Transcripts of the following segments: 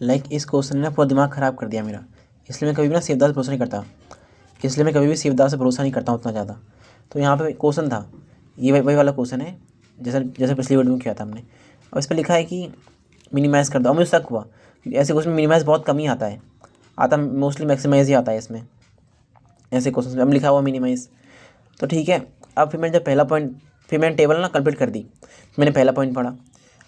इस क्वेश्चन ने ना पूरा दिमाग ख़राब कर दिया मेरा, इसलिए मैं कभी भी ना शिवदास से भरोसा नहीं करता, इसलिए मैं कभी भी शिवदास से भरोसा नहीं करता हूँ उतना ज़्यादा। तो यहाँ पे क्वेश्चन था, ये वही वाला क्वेश्चन है जैसे जैसे पिछली वीडियो में किया था हमने, और इस पर लिखा है कि मिनिमाइज़ कर दो। और मुझे शक हुआ कि ऐसे क्वेश्चन में मिनिमाइज़ बहुत कम ही आता मोस्टली मैक्सिमाइज़ ही आता है इसमें, ऐसे क्वेश्चन में अब लिखा हुआ मिनिमाइज़। तो ठीक है, अब फिर मैंने जब पहला पॉइंट, फिर मैंने टेबल ना कंप्लीट कर दी। मैंने पहला पॉइंट पढ़ा,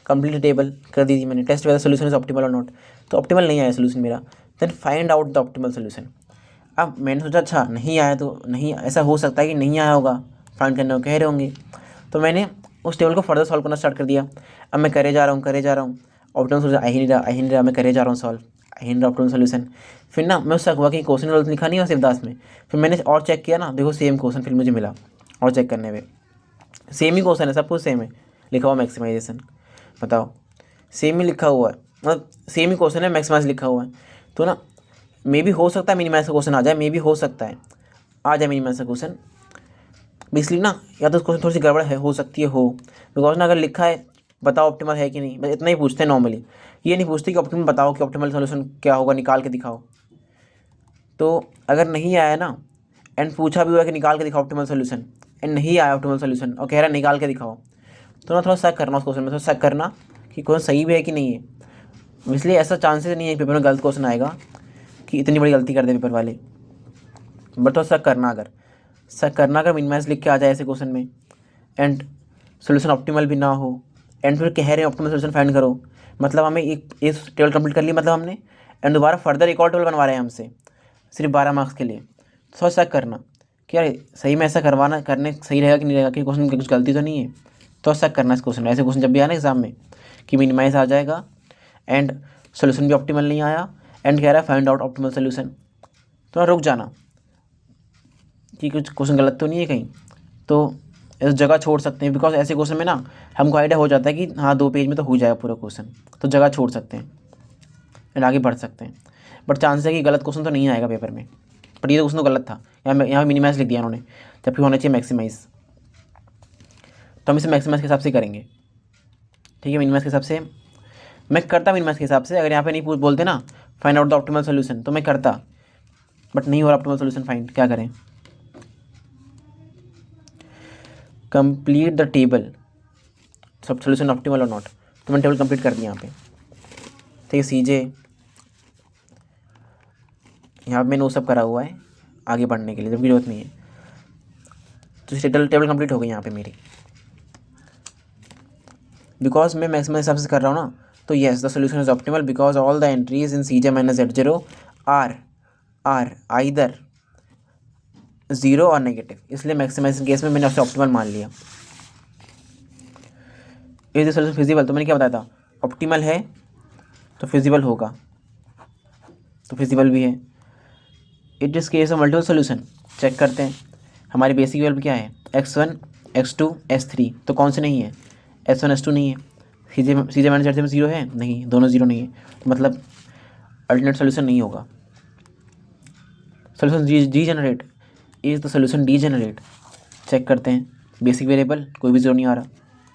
कंप्लीट टेबल कर दी थी मैंने, test whether solution is optimal or not. तो ऑप्टिमल नहीं आया सोल्यूशन मेरा, then find out the optimal solution. अब मैंने सोचा अच्छा नहीं आया तो नहीं, ऐसा हो सकता है कि नहीं आया होगा, फाइंड करने को कह रहे होंगे। तो मैंने उस टेबल को फर्दर सॉल्व करना स्टार्ट कर दिया। अब मैं करे जा रहा हूँ ऑप्टिमल सोल्यूशन आ ही नहीं रहा, मैं करे जा रहा हूँ सॉल्व, आ ही नहीं रहा ऑप्टिमल सोल्यूशन। फिर ना मैं उससे हुआ कि क्वेश्चन गलत लिखा नहीं है शिवदास में। फिर मैंने और चेक किया ना, देखो सेम क्वेश्चन फिर मुझे मिला, और चेक करने में सेम ही क्वेश्चन है, सब कुछ सेम है, लिखा हुआ मैक्सिमाइजेशन। बताओ, सेम ही लिखा हुआ है, मतलब सेम ही क्वेश्चन है, मैक्सिमाइज लिखा हुआ है। तो ना मे भी हो सकता है मिनिमाइज का क्वेश्चन आ जाए, मे भी हो सकता है आ जाए मिनिमाइज का क्वेश्चन। इसलिए ना या तो क्वेश्चन थोड़ी सी गड़बड़ है, हो सकती है हो, बिकॉज ना अगर लिखा है बताओ ऑप्टिमल है कि नहीं, बस इतना ही पूछते हैं नॉर्मली, ये नहीं पूछते कि ऑप्टिमल बताओ कि ऑप्टिमल सोल्यूशन क्या होगा, निकाल के दिखाओ। तो अगर नहीं आया ना, एंड पूछा भी हुआ कि निकाल के दिखाओ ऑप्टिमल सोल्यूशन, एंड नहीं आया ऑप्टिमल सोल्यूशन और कह रहा है निकाल के दिखाओ, तो ना थोड़ा शक करना उस क्वेश्चन में, थोड़ा शक करना कि क्वेश्चन सही भी है कि नहीं है। इसलिए ऐसा चांसेस नहीं है पेपर में गलत क्वेश्चन आएगा कि इतनी बड़ी गलती कर दे पेपर वाले, बट थोड़ा शक करना, अगर मिनिमाइज लिख के आ जाए ऐसे क्वेश्चन में, एंड सोल्यूशन ऑप्टिमल भी ना हो, एंड फिर कह रहे हैं ऑप्टिमल सोल्यूशन फाइंड करो, मतलब हमें एक टेबल कंप्लीट कर ली मतलब हमने, एंड दोबारा फर्दर एक और टेबल बनवा रहे हैं हमसे सिर्फ 12 मार्क्स के लिए। थोड़ा शक करना कि यार सही में ऐसा करने सही रहेगा कि नहीं रहेगा, कि क्वेश्चन में कुछ गलती तो नहीं है। तो शक करना इस क्वेश्चन में, ऐसे क्वेश्चन जब भी आए ना एग्जाम में कि मिनिमाइज आ जाएगा एंड सोल्यूशन भी ऑप्टिमल नहीं आया, एंड कह रहा है फाइंड आउट ऑप्टिमल सोल्यूशन, तो रुक जाना कि कुछ क्वेश्चन गलत तो नहीं है कहीं, तो इस जगह छोड़ सकते हैं। बिकॉज ऐसे क्वेश्चन में ना हमको आइडिया हो जाता है कि हाँ 2 पेज में तो हो जाएगा पूरा क्वेश्चन, तो जगह छोड़ सकते हैं एंड आगे बढ़ सकते हैं। बट चांस है कि गलत क्वेश्चन तो नहीं आएगा पेपर में, बट ये तो क्वेश्चन तो गलत था, यहाँ मिनिमाइज लिख दिया उन्होंने, जबकि होना चाहिए मैक्सिमाइज। तो हम इसे मैक्सिमाइज के हिसाब से करेंगे, ठीक है। मिनिमाइज के हिसाब से मैं करता, मिनिमाइज के हिसाब से। अगर यहाँ पे नहीं बोलते ना find out the optimal solution, तो मैं करता, बट नहीं हो रहा ऑप्टिमल सोल्यूशन फाइंड, क्या करें। कंप्लीट द टेबल सब सोल्यूशन ऑप्टिमल और नॉट, तो मैंने टेबल कंप्लीट कर दिया यहाँ पे, ठीक है। सीजे यहाँ पे मैंने वो सब करा हुआ है आगे बढ़ने के लिए, जबकि जरूरत नहीं है। तो टेबल कंप्लीट हो गई यहाँ पे मेरी, बिकॉज मैं मैक्सिमम हिसाब से कर रहा हूँ ना। तो yes the solution is optimal because all the entries in CJ minus Z0 are either 0 or negative, इसलिए मैक्सिमाइजेशन केस में मैंने उसे ऑप्टिमल मान लिया। इज द सोल्यूशन फिजिबल, तो मैंने क्या बताया था, ऑप्टिमल है तो फिजिबल होगा, तो फिजिबल भी है। It is case of multiple solution, check करते हैं हमारी बेसिक वैल्यू क्या है, x1 x2 s3, तो कौन से नहीं है, s1 s2 नहीं है। सीजे माइनस Z में 0 है नहीं, दोनों 0 नहीं है, तो मतलब अल्टरनेट सोल्यूशन नहीं होगा। Solution degenerate, is the solution degenerate, check करते हैं बेसिक वेरिएबल कोई भी 0 नहीं आ रहा,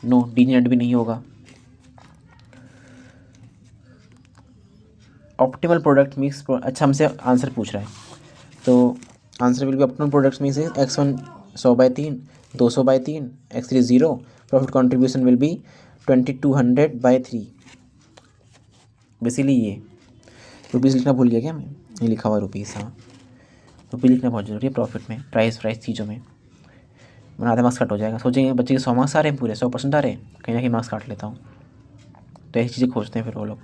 नो डी जनरेट भी नहीं होगा। ऑप्टिमल प्रोडक्ट मिक्स, अच्छा हमसे आंसर पूछ रहा है, तो answer will be optimal products mix is x1 100/3 200/3 x3 0, profit contribution will be 2200/3। Basically ये रुपीज़ लिखना भूल गया क्या मैं, ये लिखा हुआ रुपीज़, हाँ रुपीज़ लिखना बहुत जरूरी है प्रॉफिट में, प्राइस चीज़ों में, वरना आधे मार्क्स कट हो जाएगा। सोचेंगे बच्चे के 100 मार्क्स आ रहे हैं, पूरे 100% आ रहे हैं, कहीं ना कहीं मार्क्स काट लेता हूँ, तो ऐसी चीज़ें खोजते हैं फिर वो लोग।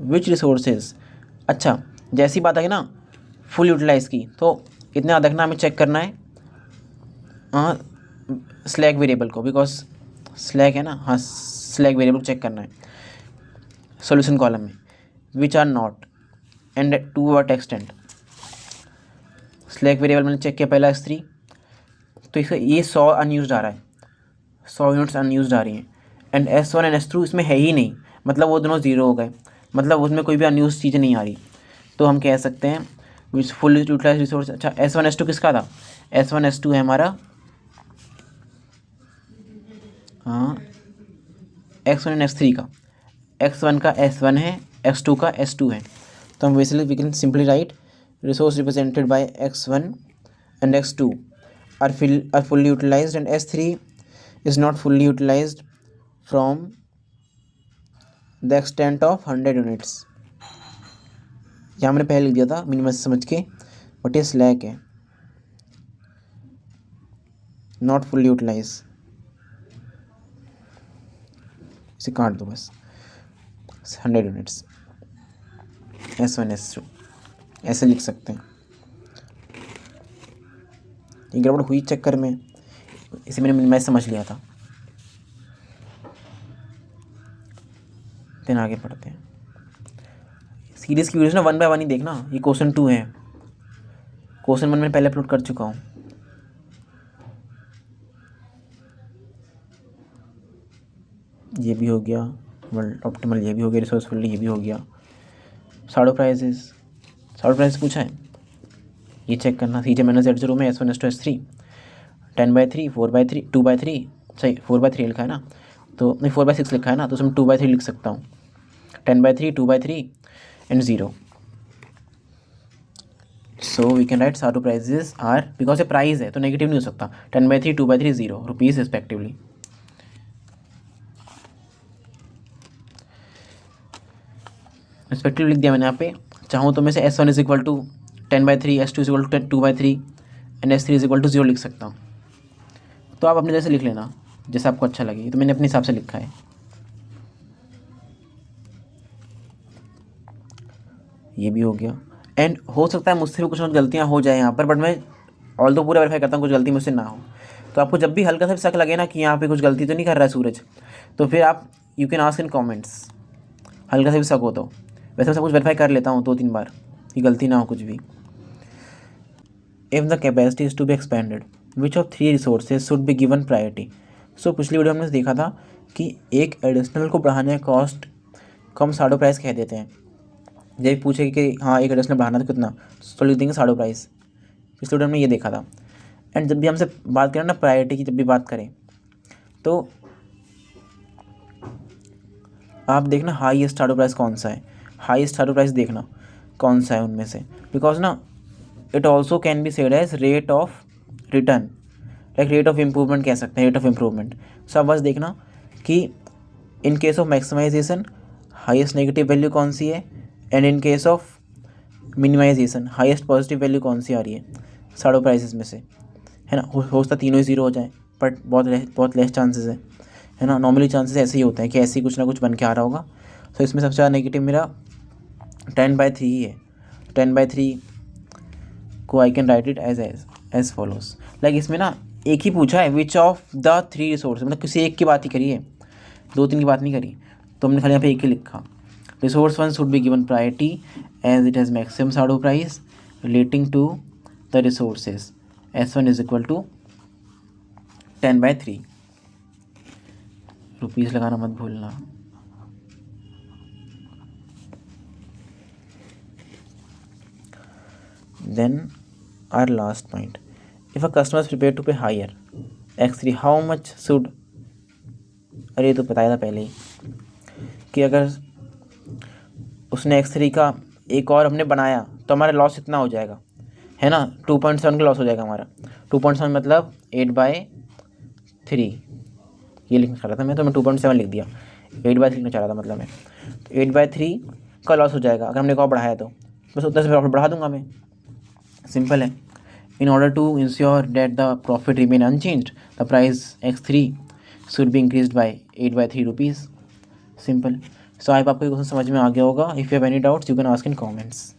विच रिसोर्सेज, अच्छा जैसी बात है ना फुल यूटिलाइज़ की, तो इतना याद रखना हमें चेक करना है स्लैक वेरिएबल को, बिकॉज स्लैक है ना, हाँ स्लैक वेरिएबल चेक करना है सॉल्यूशन कॉलम में, which are not and to what extent. Slack variable मैंने चेक किया पहला x3, तो इसका ये 100 अनयूज आ रहा है, 100 यूनिट्स अनयूज आ रही हैं, एंड S1 एंड S2 इसमें है ही नहीं, मतलब वो दोनों 0 हो गए, मतलब उसमें कोई भी अनयूज चीज़ नहीं आ रही। तो हम कह सकते हैं विच फुल यूटिलाइज रिसोर्स। अच्छा S1 S2 किसका था, S1 S2 है हमारा, हाँ x1 एंड x3 का, x1 का S1 है, x2 का s2 है, तो हम basically we can simply write resource represented by x1 and x2 are fully utilized and s3 is not fully utilized from the extent of 100 units. यहाँ मैंने पहले लिख दिया था मिनिमम समझ के, बट ये स्लैक है, नॉट फुल्ली यूटिलाइज, इसे काट दो बस। 100 यूनिट्स S1 S2 ऐसे लिख सकते हैं। ये गड़बड़ हुई चक्कर में, इसे मैंने मिनिमाइज समझ लिया था। फिर आगे पढ़ते हैं। सीरीज़ की वीडियोस ना 1 बाय 1 ही देखना। ये क्वेश्चन 2 है, क्वेश्चन 1 मैंने पहले अपलोड कर चुका हूँ। ये भी हो गया ऑप्टिमल, ये भी हो गया रिसोर्सफुल, ये भी हो गया। साड़ो प्राइसेस पूछा है, ये चेक करना। CJ माइनस Z0 में S1 S2 S3 10/3 4/3 2/3 सही 4/3 लिखा है ना, तो नहीं 4/6 लिखा है ना, तो उसमें 2/3 लिख सकता हूँ। 10/3 2/3 and 0। So we can write shadow prices are, because ये प्राइस है तो नेगेटिव नहीं हो सकता, 10/3 2/3 0 रुपीज़ रिस्पेक्टिवली। रिस्पेक्टिव लिख दिया मैंने यहाँ पे। चाहूँ तो मैं से S1 is equal to 10/3 S2 is equal to 2/3 and S3 is equal to 0 लिख सकता हूँ। तो आप अपने जैसे लिख लेना जैसा आपको अच्छा लगे, तो मैंने अपने हिसाब से लिखा है। ये भी हो गया। एंड हो सकता है मुझसे भी कुछ गलतियाँ हो जाए यहाँ पर, बट मैं ऑल तो पूरा वेरीफाई करता हूँ कुछ गलती मुझसे ना हो। तो आपको जब भी हल्का सा शक लगे ना कि यहाँ पे कुछ गलती तो नहीं कर रहा है सूरज, तो फिर आप you can ask in comments, हल्का सा भी शक हो तो। वैसे मैं सब कुछ वेरीफाई कर लेता हूँ 2-3 बार कि गलती ना हो कुछ भी। If the capacity is to be expanded which of 3 resources should be given priority. So पिछली वीडियो हमने देखा था कि एक एडिशनल को बढ़ाने का कॉस्ट को हम साड़ो प्राइस कह देते हैं। जब पूछे कि हाँ एक एडिशनल बढ़ाना तो कितना, तो लिख देंगे साड़ो प्राइस। पिछले वीडियो हमने ये देखा था। एंड जब भी हमसे बात करें ना प्रायोरिटी की, जब भी बात करें तो आप देखना हाईएस्ट साड़ो प्राइस कौन सा है, हाईएस्ट साड़ो प्राइस देखना कौन सा है उनमें से, बिकॉज ना it also can be said as rate of return, like rate of improvement कह सकते हैं, रेट ऑफ इम्प्रूवमेंट। सो आप बस देखना कि in case of maximization highest negative value कौन सी है, and in case of minimization highest positive value कौन सी आ रही है साड़ो प्राइसेस में से, है ना। हो सकता तीनों ही 0 हो जाए, बट बहुत लेस चांसेस है ना। नॉर्मली चांसेस ऐसे ही होते हैं कि ऐसे ही कुछ ना कुछ बन के आ रहा होगा। तो इसमें सबसे ज़्यादा नेगेटिव मेरा 10/3 ही है। 10/3 को I can write it as follows. Like इसमें ना एक ही पूछा है विच ऑफ द 3 रिसोर्स, मतलब किसी एक की बात ही करी है, 2-3 की बात नहीं करी। तो हमने खाली यहाँ पे एक ही लिखा, resource 1 should be given priority as it has maximum shadow price relating to the resources. S1 is equal to 10/3 rupees लगाना मत भूलना। Then are last point, if a customer is prepare to pay higher X3 how much should, अरे तो बताया था पहले ही कि अगर उसने X3 का एक और हमने बनाया तो हमारा लॉस इतना हो जाएगा, है ना, 2.7 का लॉस हो जाएगा हमारा। 2.7 मतलब 8/3, ये लिखना चाह रहा था मैं, तो मैं 2.7 लिख दिया, 8/3 लिखना चाह रहा था मतलब मैं। तो 8/3 का लॉस हो जाएगा अगर हमने एक और बढ़ाया, तो बस उतना से प्रॉफिट बढ़ा दूंगा मैं, सिंपल है। In order to ensure that the profit remain unchanged the price X3 should be increased by 8/3 rupees, simple. So I hope आपको ये क्वेश्चन समझ में आ गया होगा। If you have any doubts you can ask in comments.